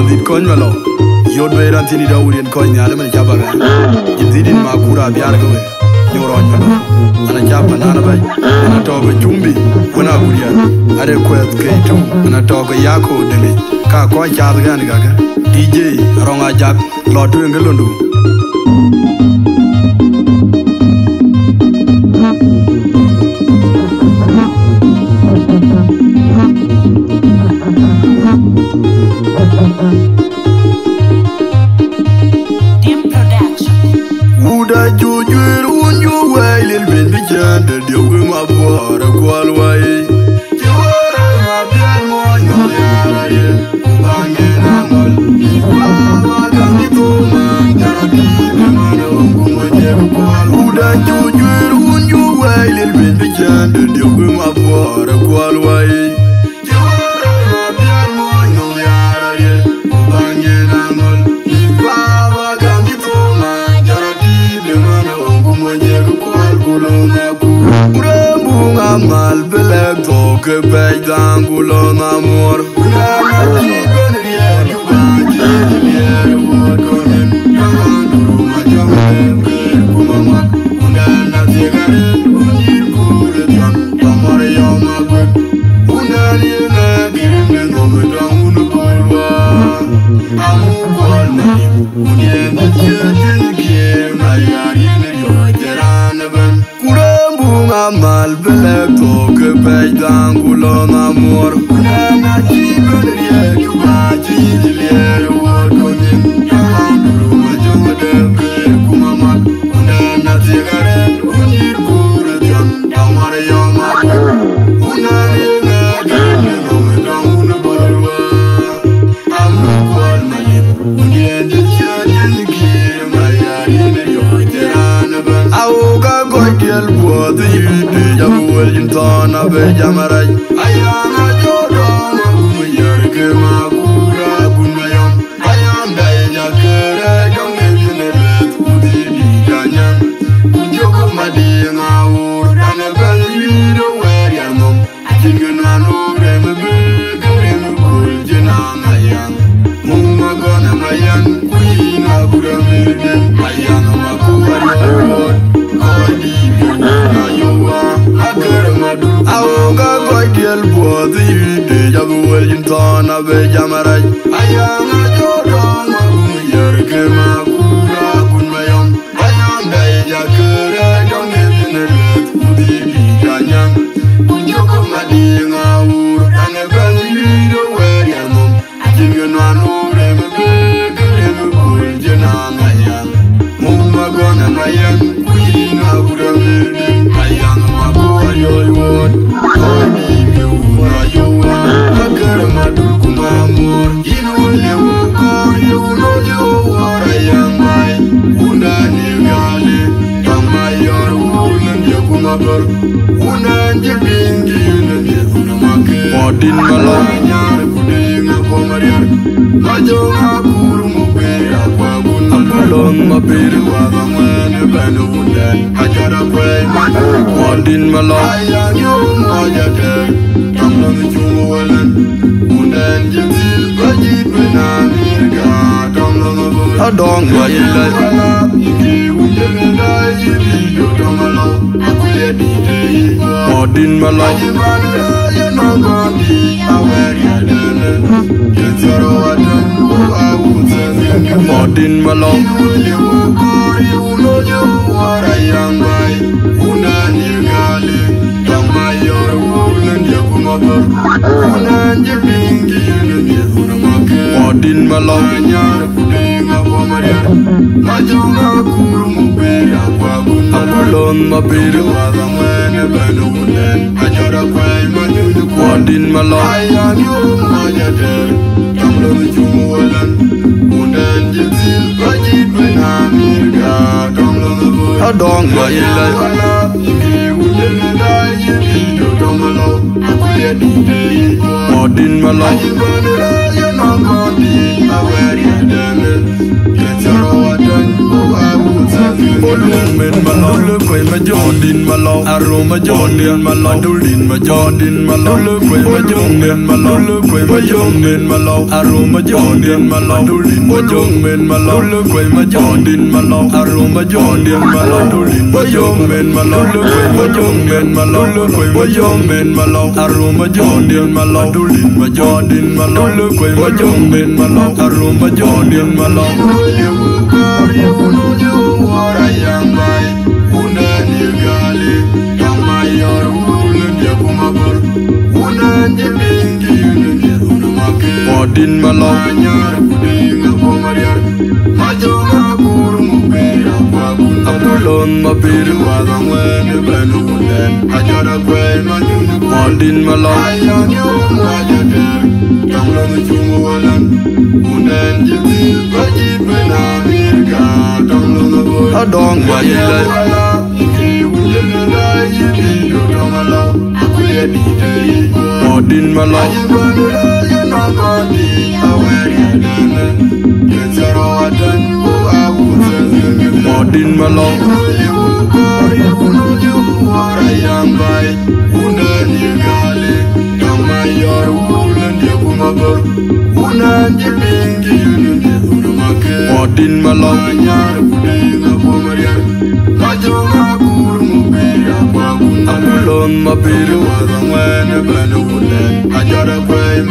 Jindit kon malo. Yod be ran tini da urien kon nyale man chaba ga. Jindidin makura biar ga we. Nyoron malo. Ana chapa nana bay. Ana togo chumbi. Wana kurian. Are kwet keitu. Ana togo yako dele. Ka ko chad ga ni ga. DJ ronga jak lotu ngelundu. Mal beleg toke pej dangulo namor. Mal beleg toke pej dangulo namor. Intona be jamaray ayana jodona gumyarke makura gunayam ayanda yakere jonge binelet udidi ganyan kujogo madinga urana baliro werianom jinganano rembe rembe kuljena mayan mumma gona mayan kuina buramede ayana makubaro kodi ayowa Awoga goydiel bodi de jagwel intona be jamaray ayana jodona gumyarke makura gunmayam ayanda yakere jonge binelet udidi ganyan kujogo madinga urana baliro werianom jinganano rembe rembe kuljena mayan mumma gona mayan kuina buramede ayana yo won kodi biwa yo agar madur kumamur inule ko yo no yo warayamai unani gale tamayor unan je kumabur unan je bingi unan je kunamake odin malam nyar kudinga komariar majo akur mubera kwagun akulon mabir wa gamane banu unan ajara kwai odin malam ayo majate tamlan jumulan unan jetil bajit benamirga tamlan adong wayla iki unjene dai video tamalo akuye dite odin malam ya nongoni awari adana jetoro adan awuze odin malam uno warayamai unani gale tamayor unan yakumabur unan jebingi unan yakunamake odin malam nyar kudinga komariar majunga kurumu bera kwagun akulon mabir wadamene banu unan ajara kwai majunga odin malam ayanyu majade tamlon jumulan unan jetil bajit benamirga tamlon adong wayla odin malam bolum men malo le kwe ma jondin malo aroma jondin malo dulin ma jondin malo le kwe ma jondin malo le kwe ma jondin malo aroma jondin malo dulin ma jondin malo le kwe ma jondin malo aroma jondin malo dulin ma jondin malo le kwe ma jondin malo le kwe ma jondin malo aroma jondin malo dulin ma jondin malo le kwe ma jondin malo aroma jondin malo Din malo Apulon mabiru wangwen benulen ajara kwen Din malo Tanglong chumulan unen jibil baji benamirka tanglong adong wajile Din malo Din malo Din malo Apulon mabiru wangwen benulen ajara kwen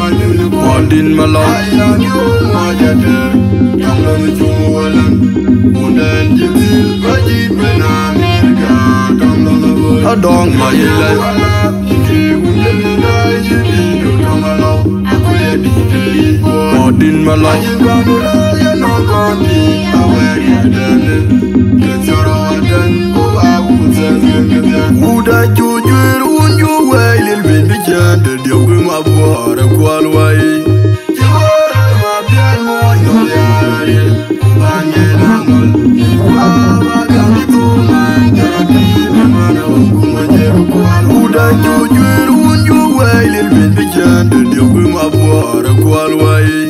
Din malo Tanglong chumulan unen jibil baji benamirka tanglong adong wajile Din malo Uda jujur unju wailil bin bijanda diogum abuara kwalwai Uda jujur unju wailil bin bijanda diogum abuara kwalwai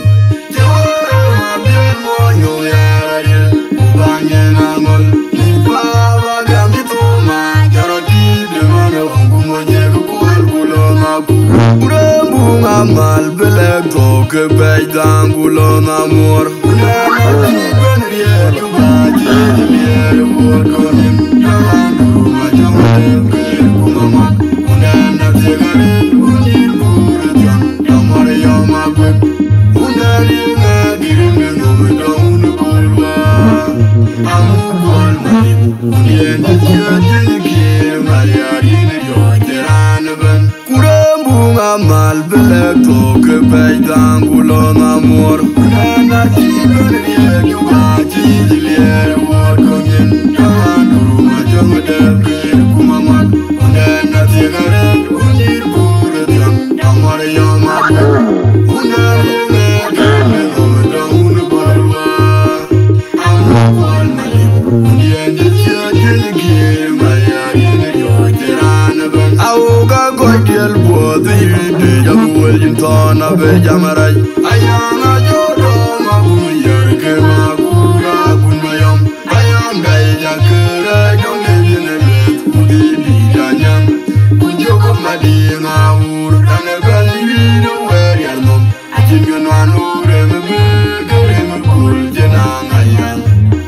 Mal beleg toke bay dangulo namor Mal beleg toke bay dangulo namor Tona be jamarai ayanga jodo mabuyer ke makura kunmayam ayam gai jakere jonge jinebe kudi bidanyam kunjoko madinga ur ane balido wer yalmom ajingan wanure mebe gare mekul jenang ayan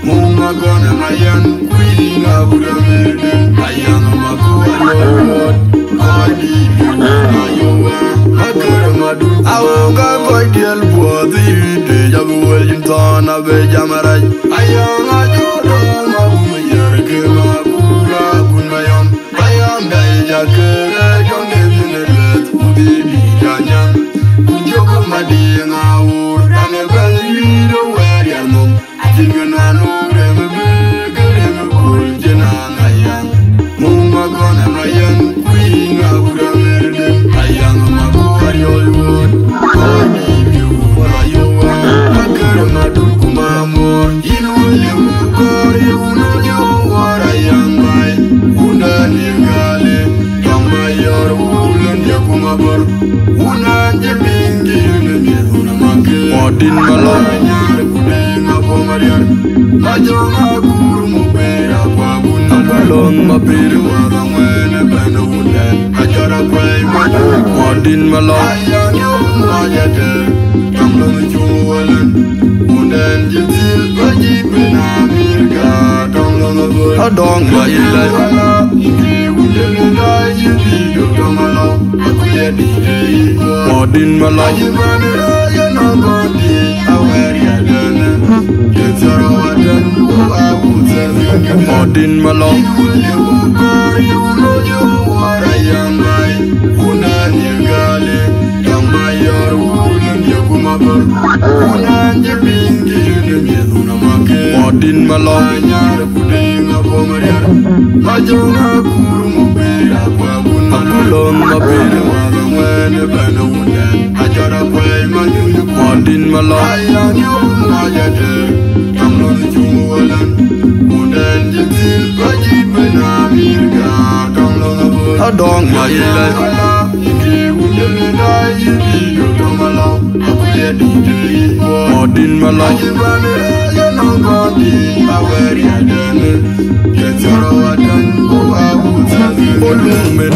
muma gona mayan kuinga ura merde ayanga makualot kadi ayowa Awoga koi diel buati de jabu welin tona be jamarai ayanga jodo mabuyer ke makura kunmayam ayam dai jakere jonge binelet udi bidanyam kunjoko madinga ur ane balido wer yalmom ajingan wanure mebe gare mekul jenang ayan muma gona mayan kuinga ura merde ayanga Yolwood, you for you I got my dukumamor. You know you what I am by Unan Yagale, Tamayor, Ulan Yakumabor, Unan Jabingi, Unamaki, Malaya, Kuding of Omarian, Major Guru Mubera, Along my baby was a man and band of wood. I got a pray, what in my life? I'm lonely to Wallen. Wouldn't you feel budgie when I'm here? God, I'm lonely. I don't know you like you wouldn't lie, you be to come along. I quit the what in my life? You know, body, I wear your gun. It's all I done. I would say, what in my life? You know, you what I am like. Unan you got it. Come my your woman, you come up. Unan you being given you. What in my life? You're putting up on my I don't know who be up. I'm alone, my baby was a man, a band of wood. I got a pray, my new what in my life? I knew my dad. I'm not too Wallen. Wouldn't you feel budgie when I'm here? God, I'm not I don't know you like you wouldn't lie, you be to come along. I quit the what in my life? You know, body, I wear your gun. It's all I done. I would say,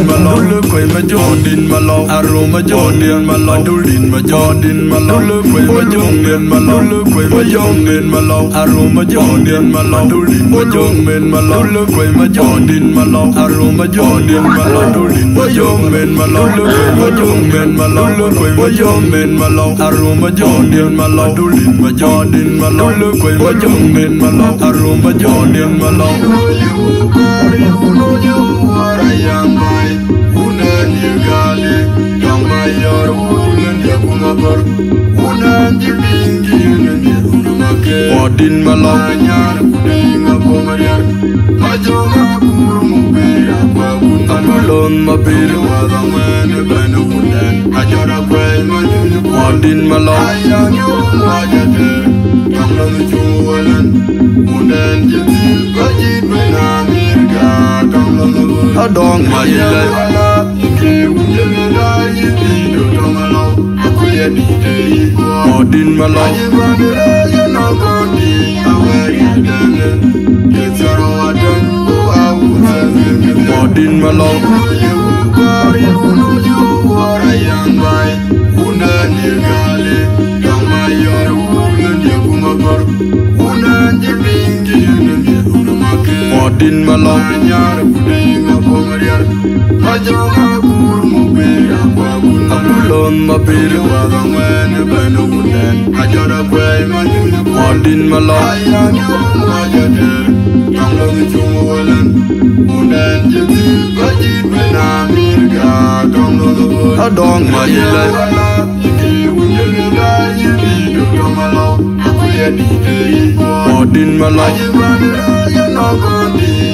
my love, look where my John in my love. Aroma John in my love. Dulin my John in my love. Look where my John in my love. Look where my John in my love. Aroma John in my love. Dulin my John in my love. Look where my John in my love. Aroma John in my love. Dulin my John in my love. Look where my John in my love. Look where my John in my love. Aroma John in my love. Dulin my John in my love. Look where my John in my love. Aroma John in my love. You know you what I am like. Unan you got it. Come by your woman, you come up. Unan you being given you. What in my life? I'm putting up on my yard. My job, I'm alone, my baby was a man, a band of wood. I got a pray, my new what in my life? I knew my dad. I'm lonely to Wallen. Wouldn't you feel budgie when I'm here? God, I'm lonely. I don't know you like you wouldn't lie, you be to come along. I quit the what in my life? You know, body, I wear your gun. It's all I done. I would say, what in my love? You know you what I am like. Unan you got it. Come by your woman, you come up. Unan you being given you. What in my love? You're putting up on my yard. I don't know who be up. I'm alone, my baby was a man, a band of wood. I got a pray, my new what in my love? I knew my dad. I'm lonely to Wallen. Wouldn't you feel budgie when I'm here? God, I'm lonely. I don't know you like you wouldn't lie, you be to come along. I quit the what in my life? You know, body.